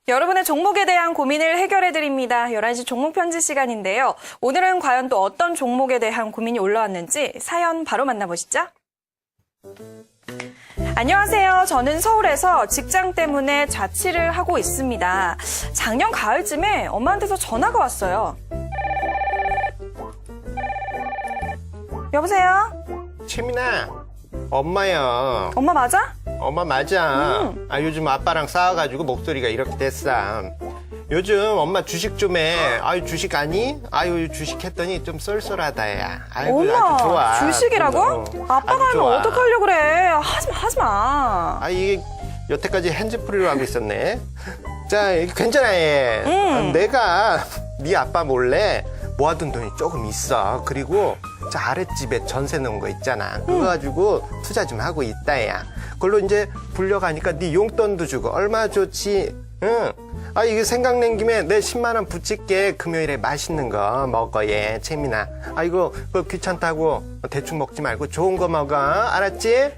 여러분의 종목에 대한 고민을 해결해드립니다. 11시 종목 편지 시간인데요. 오늘은 과연 또 어떤 종목에 대한 고민이 올라왔는지 사연 바로 만나보시죠. 안녕하세요. 저는 서울에서 직장 때문에 자취를 하고 있습니다. 작년 가을쯤에 엄마한테서 전화가 왔어요. 여보세요? 채민아, 엄마야. 엄마 맞아? 엄마 맞아. 요즘 아빠랑 싸워가지고 목소리가 이렇게 됐어. 요즘 엄마 주식 좀 해. 주식 아니? 주식 했더니 좀 쏠쏠하다, 야. 엄마, 아주 좋아. 주식이라고? 아빠가 아주 하면 좋아. 어떡하려고 그래. 하지 마. 이게 여태까지 핸즈프리로 하고 있었네. 자, 괜찮아, 얘. 내가 네 아빠 몰래 모아둔 돈이 조금 있어. 그리고 저 아랫집에 전세 넣은 거 있잖아. 그거 가지고 투자 좀 하고 있다, 야. 그걸로 이제 불려가니까 네 용돈도 주고 얼마나 좋지. 응. 이거 생각낸 김에 내 10만 원 붙일게. 금요일에 맛있는 거 먹어, 얘. 채민아. 이거 귀찮다고 대충 먹지 말고 좋은 거 먹어. 알았지?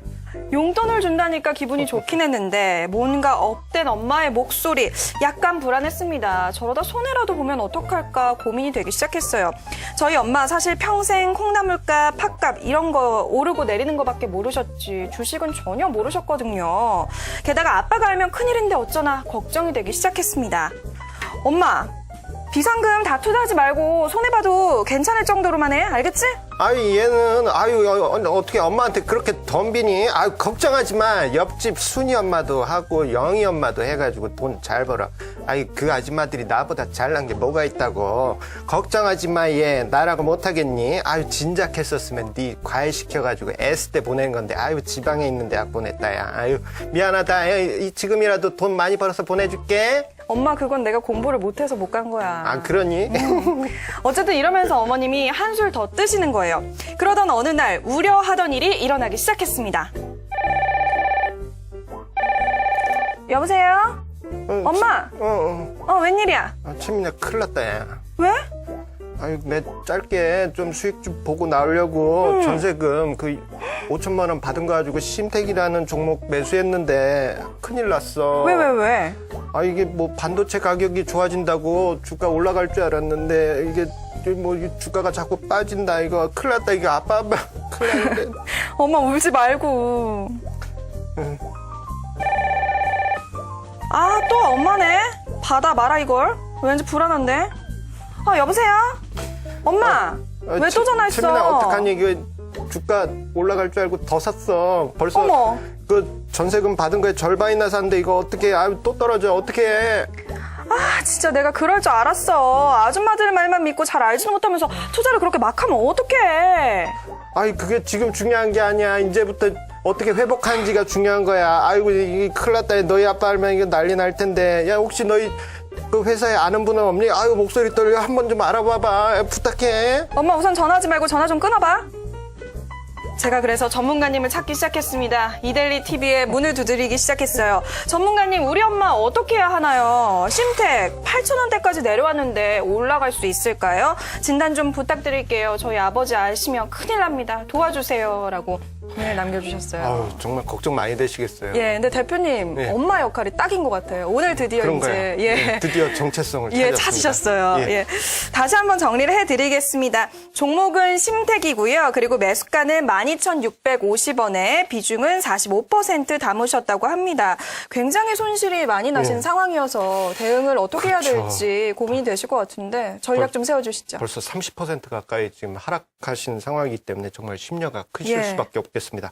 용돈을 준다니까 기분이 좋긴 했는데 뭔가 업된 엄마의 목소리 약간 불안했습니다. 저러다 손해라도 보면 어떡할까 고민이 되기 시작했어요. 저희 엄마 사실 평생 콩나물값, 팥값 이런 거 오르고 내리는 거밖에 모르셨지 주식은 전혀 모르셨거든요. 게다가 아빠가 알면 큰일인데 어쩌나 걱정이 되기 시작했습니다. 엄마, 비상금 다 투자하지 말고 손해봐도 괜찮을 정도로만 해. 알겠지? 얘는 어떻게 엄마한테 그렇게 덤비니? 걱정하지 마. 옆집 순이 엄마도 하고 영희 엄마도 해가지고 돈 잘 벌어. 그 아줌마들이 나보다 잘난 게 뭐가 있다고. 걱정하지 마, 얘. 나라고 못하겠니? 진작 했었으면 네 과외 시켜가지고 S대 보낸 건데 지방에 있는 대학 보냈다, 야. 미안하다. 지금이라도 돈 많이 벌어서 보내줄게. 엄마, 그건 내가 공부를 못해서 못 간 거야. 그러니? 어쨌든 이러면서 어머님이 한술 더 뜨시는 거예요. 그러던 어느 날 우려하던 일이 일어나기 시작했습니다. 여보세요? 엄마? 웬일이야? 채민아, 큰일 났다, 야. 왜? 내 짧게 좀 수익 좀 보고 나오려고 전세금 5천만 원 받은 거 가지고 심택이라는 종목 매수했는데 큰일 났어. 왜? 이게 뭐 반도체 가격이 좋아진다고 주가 올라갈 줄 알았는데 이게 뭐 주가가 자꾸 빠진다. 이거 큰일 났다. 이거 아빠 큰일 났는데. 엄마 울지 말고. 또 엄마네? 받아 말아 이걸. 왠지 불안한데. 여보세요? 엄마, 왜 또 전화했어? 채민아, 어떡하니? 이거 주가 올라갈 줄 알고 더 샀어. 벌써 어머. 전세금 받은 거에 절반이나 샀는데 이거 어떻게 또 떨어져. 어떻게 해? 진짜 내가 그럴 줄 알았어. 아줌마들 말만 믿고 잘 알지도 못하면서 투자를 그렇게 막 하면 어떡해. 그게 지금 중요한 게 아니야. 이제부터 어떻게 회복하는지가 중요한 거야. 이게 큰일 났다. 너희 아빠 알면 이거 난리 날 텐데. 야, 혹시 너희 그 회사에 아는 분은 없니? 목소리 떨려. 한번 좀 알아봐봐. 부탁해. 엄마 우선 전화하지 말고 전화 좀 끊어봐. 제가 그래서 전문가님을 찾기 시작했습니다. 이데일리 TV에 문을 두드리기 시작했어요. 전문가님, 우리 엄마 어떻게 해야 하나요? 심택 8,000원대까지 내려왔는데 올라갈 수 있을까요? 진단 좀 부탁드릴게요. 저희 아버지 아시면 큰일 납니다. 도와주세요. 라고 문을 남겨주셨어요. 정말 걱정 많이 되시겠어요. 근데 대표님, 네. 엄마 역할이 딱인 것 같아요. 오늘 드디어 그런가요? 이제 드디어 정체성을 찾았습니다. 찾으셨어요. 다시 한번 정리를 해드리겠습니다. 종목은 심택이고요. 그리고 매수가는 12,650원에 비중은 45% 담으셨다고 합니다. 굉장히 손실이 많이 나신 상황이어서 대응을 어떻게 해야 될지 고민이 되실 것 같은데 전략 좀 세워주시죠. 벌써 30% 가까이 지금 하락하신 상황이기 때문에 정말 심려가 크실 수밖에 없겠습니다.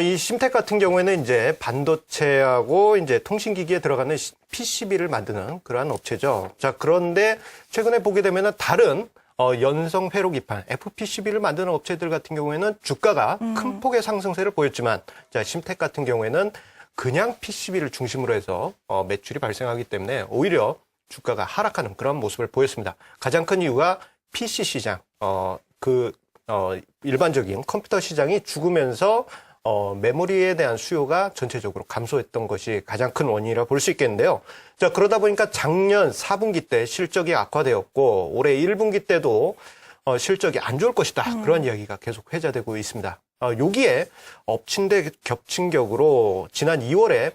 이 심택 같은 경우에는 이제 반도체하고 이제 통신기기에 들어가는 PCB를 만드는 그러한 업체죠. 자, 그런데 최근에 보게 되면은 다른 연성 회로기판 FPCB를 만드는 업체들 같은 경우에는 주가가 큰 폭의 상승세를 보였지만, 자, 심택 같은 경우에는 그냥 PCB를 중심으로 해서 매출이 발생하기 때문에 오히려 주가가 하락하는 그런 모습을 보였습니다. 가장 큰 이유가 PC 시장, 일반적인 컴퓨터 시장이 죽으면서 메모리에 대한 수요가 전체적으로 감소했던 것이 가장 큰 원인이라 볼 수 있겠는데요. 자, 그러다 보니까 작년 4분기 때 실적이 악화되었고 올해 1분기 때도 실적이 안 좋을 것이다. 그런 이야기가 계속 회자되고 있습니다. 여기에 엎친 데 겹친 격으로 지난 2월에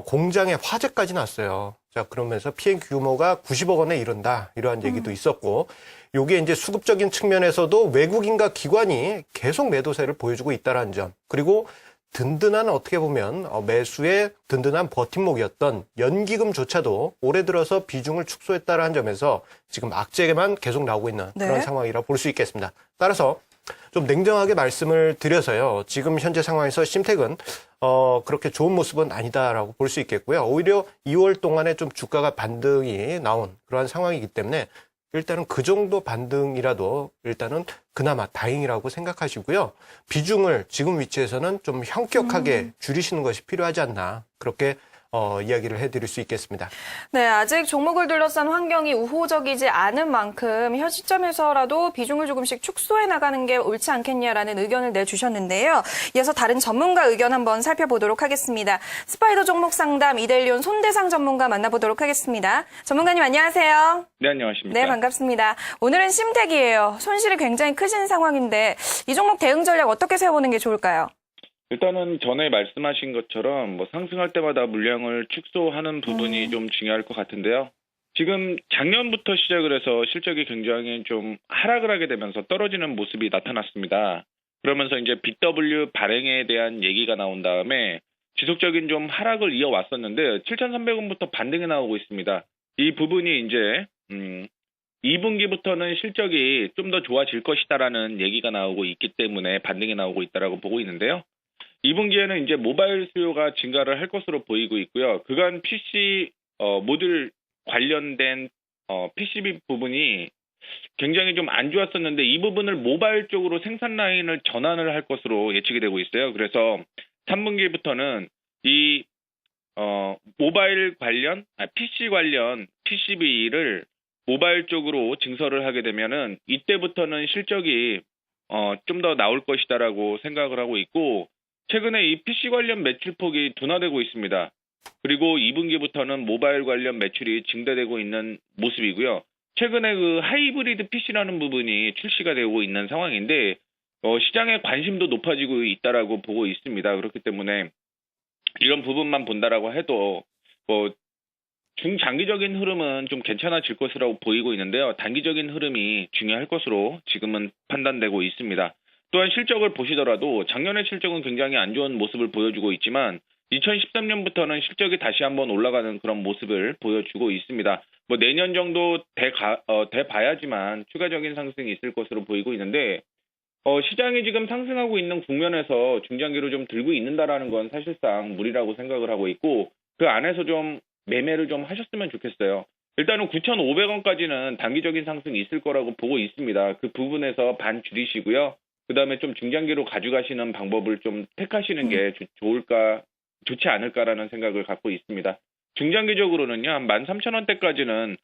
공장에 화재까지 났어요. 자, 그러면서 피해 규모가 90억 원에 이른다. 이러한 얘기도 있었고, 요게 이제 수급적인 측면에서도 외국인과 기관이 계속 매도세를 보여주고 있다는 점. 그리고 든든한 어떻게 보면 매수의 든든한 버팀목이었던 연기금조차도 올해 들어서 비중을 축소했다는 점에서 지금 악재만 계속 나오고 있는 그런 상황이라 볼 수 있겠습니다. 따라서 좀 냉정하게 말씀을 드려서요. 지금 현재 상황에서 심택은 그렇게 좋은 모습은 아니다라고 볼 수 있겠고요. 오히려 2월 동안에 좀 주가가 반등이 나온 그러한 상황이기 때문에 일단은 그 정도 반등이라도 일단은 그나마 다행이라고 생각하시고요. 비중을 지금 위치에서는 좀 현격하게 줄이시는 것이 필요하지 않나 그렇게 이야기를 해드릴 수 있겠습니다. 네, 아직 종목을 둘러싼 환경이 우호적이지 않은 만큼 현 시점에서라도 비중을 조금씩 축소해 나가는 게 옳지 않겠냐라는 의견을 내주셨는데요. 이어서 다른 전문가 의견 한번 살펴보도록 하겠습니다. 스파이더 종목 상담 이데일리온 손대상 전문가 만나보도록 하겠습니다. 전문가님 안녕하세요. 네, 안녕하십니까. 네, 반갑습니다. 오늘은 심택이에요. 손실이 굉장히 크신 상황인데 이 종목 대응 전략 어떻게 세워보는 게 좋을까요? 일단은 전에 말씀하신 것처럼 뭐 상승할 때마다 물량을 축소하는 부분이 좀 중요할 것 같은데요. 지금 작년부터 시작을 해서 실적이 굉장히 좀 하락을 하게 되면서 떨어지는 모습이 나타났습니다. 그러면서 이제 BW 발행에 대한 얘기가 나온 다음에 지속적인 좀 하락을 이어왔었는데 7,300원부터 반등이 나오고 있습니다. 이 부분이 이제 2분기부터는 실적이 좀 더 좋아질 것이다라는 얘기가 나오고 있기 때문에 반등이 나오고 있다라고 보고 있는데요. 2분기에는 이제 모바일 수요가 증가를 할 것으로 보이고 있고요. 그간 PC 모듈 관련된 PCB 부분이 굉장히 좀 안 좋았었는데 이 부분을 모바일 쪽으로 생산 라인을 전환을 할 것으로 예측이 되고 있어요. 그래서 3분기부터는 이 모바일 관련, PC 관련 PCB를 모바일 쪽으로 증설을 하게 되면은 이때부터는 실적이 좀 더 나올 것이다라고 생각을 하고 있고 최근에 이 PC 관련 매출폭이 둔화되고 있습니다. 그리고 2분기부터는 모바일 관련 매출이 증대되고 있는 모습이고요. 최근에 그 하이브리드 PC라는 부분이 출시가 되고 있는 상황인데 시장의 관심도 높아지고 있다라고 보고 있습니다. 그렇기 때문에 이런 부분만 본다라고 해도 중장기적인 흐름은 좀 괜찮아질 것이라고 보이고 있는데요. 단기적인 흐름이 중요할 것으로 지금은 판단되고 있습니다. 또한 실적을 보시더라도 작년의 실적은 굉장히 안 좋은 모습을 보여주고 있지만 2013년부터는 실적이 다시 한번 올라가는 그런 모습을 보여주고 있습니다. 뭐 내년 정도 돼봐야지만 추가적인 상승이 있을 것으로 보이고 있는데 시장이 지금 상승하고 있는 국면에서 중장기로 좀 들고 있는다라는 건 사실상 무리라고 생각을 하고 있고 그 안에서 좀 매매를 좀 하셨으면 좋겠어요. 일단은 9,500원까지는 단기적인 상승이 있을 거라고 보고 있습니다. 그 부분에서 반 줄이시고요. 그다음에 좀 중장기로 가져가시는 방법을 좀 택하시는 게 좋지 않을까라는 생각을 갖고 있습니다. 중장기적으로는요, 한 13,000원대까지는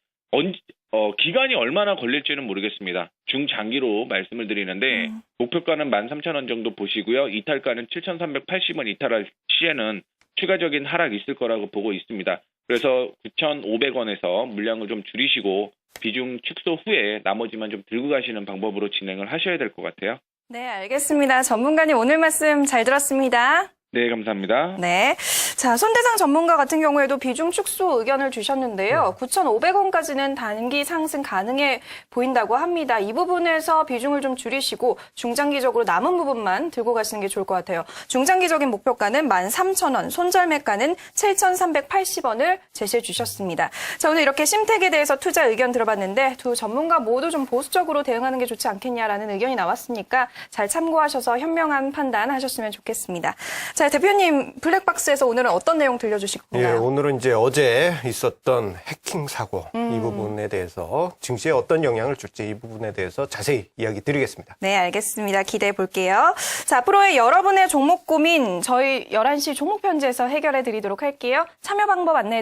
기간이 얼마나 걸릴지는 모르겠습니다. 중장기로 말씀을 드리는데 목표가는 13,000원 정도 보시고요. 이탈가는 7,380원 이탈할 시에는 추가적인 하락이 있을 거라고 보고 있습니다. 그래서 9,500원에서 물량을 좀 줄이시고 비중 축소 후에 나머지만 좀 들고 가시는 방법으로 진행을 하셔야 될 것 같아요. 네, 알겠습니다. 전문가님 오늘 말씀 잘 들었습니다. 네, 감사합니다. 네. 자, 손대상 전문가 같은 경우에도 비중 축소 의견을 주셨는데요. 9,500원까지는 단기 상승 가능해 보인다고 합니다. 이 부분에서 비중을 좀 줄이시고 중장기적으로 남은 부분만 들고 가시는 게 좋을 것 같아요. 중장기적인 목표가는 13,000원, 손절매가는 7,380원을 제시해 주셨습니다. 자, 오늘 이렇게 심택에 대해서 투자 의견 들어봤는데 두 전문가 모두 좀 보수적으로 대응하는 게 좋지 않겠냐라는 의견이 나왔으니까 잘 참고하셔서 현명한 판단하셨으면 좋겠습니다. 자, 대표님 블랙박스에서 오늘은 어떤 내용 들려주실 건가요? 예, 오늘은 이제 어제 있었던 해킹 사고 이 부분에 대해서 증시에 어떤 영향을 줄지 이 부분에 대해서 자세히 이야기 드리겠습니다. 네, 알겠습니다. 기대해 볼게요. 자, 앞으로의 여러분의 종목 고민 저희 11시 종목 편지에서 해결해 드리도록 할게요. 참여 방법 안내해